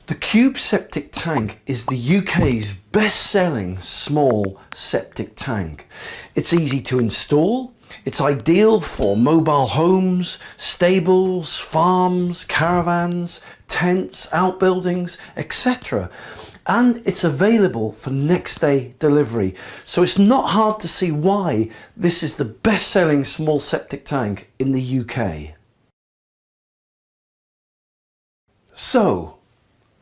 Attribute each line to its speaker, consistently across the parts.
Speaker 1: The Cube septic tank is the UK's best-selling small septic tank. It's easy to install. It's ideal for mobile homes, stables, farms, caravans, tents, outbuildings, etc. And it's available for next day delivery. So it's not hard to see why this is the best-selling small septic tank in the UK. So,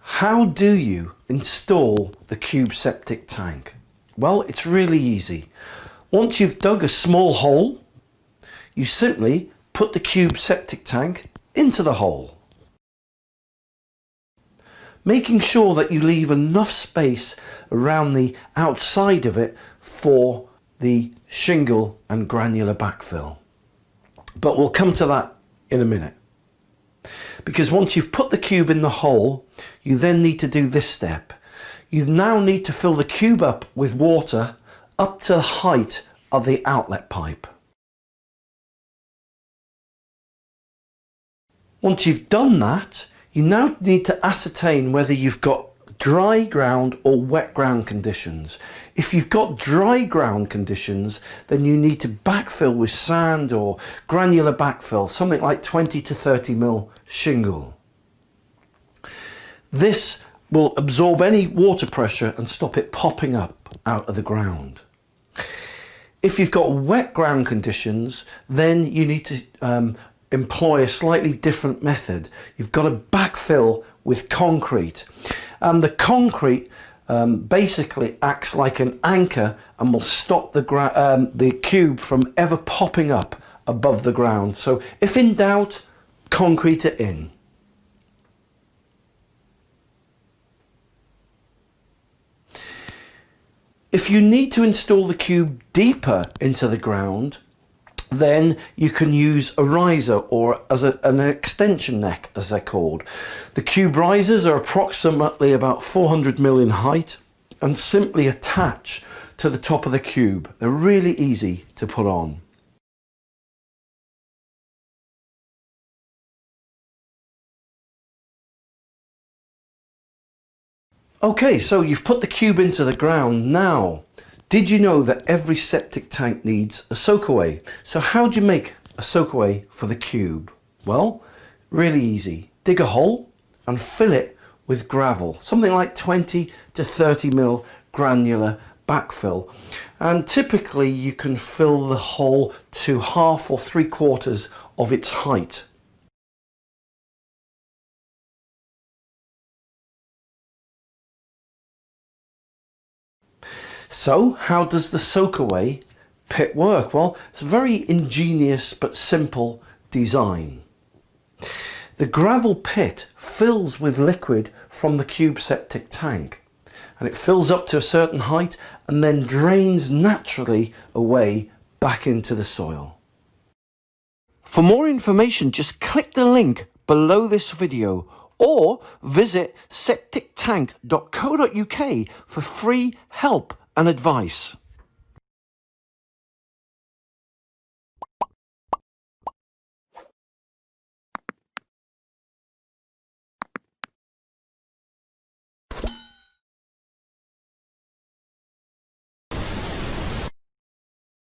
Speaker 1: how do you install the Cube septic tank? Well, it's really easy. Once you've dug a small hole, you simply put the Cube septic tank into the hole, making sure that you leave enough space around the outside of it for the shingle and granular backfill. But we'll come to that in a minute. Because once you've put the cube in the hole, you then need to do this step. You now need to fill the cube up with water up to the height of the outlet pipe. Once you've done that, you now need to ascertain whether you've got dry ground or wet ground conditions. If you've got dry ground conditions, then you need to backfill with sand or granular backfill, something like 20 to 30 mil shingle. This will absorb any water pressure and stop it popping up out of the ground. If you've got wet ground conditions, then you need to employ a slightly different method. You've got to backfill with concrete, and the concrete basically acts like an anchor and will stop the cube from ever popping up above the ground. So if in doubt, concrete it in. If you need to install the cube deeper into the ground, then you can use a riser, or as an extension neck as they're called. The cube risers are approximately about 400 mil in height and simply attach to the top of the cube. They're really easy to put on. Okay, so you've put the cube into the ground. Now, did you know that every septic tank needs a soakaway? So how do you make a soakaway for the cube? Well, really easy. Dig a hole and fill it with gravel, something like 20 to 30 mil granular backfill. And typically you can fill the hole to half or 3/4 of its height. So how does the soakaway pit work? Well, it's a very ingenious but simple design. The gravel pit fills with liquid from the cube septic tank, and it fills up to a certain height and then drains naturally away back into the soil. For more information, just click the link below this video or visit septictank.co.uk for free help and advice.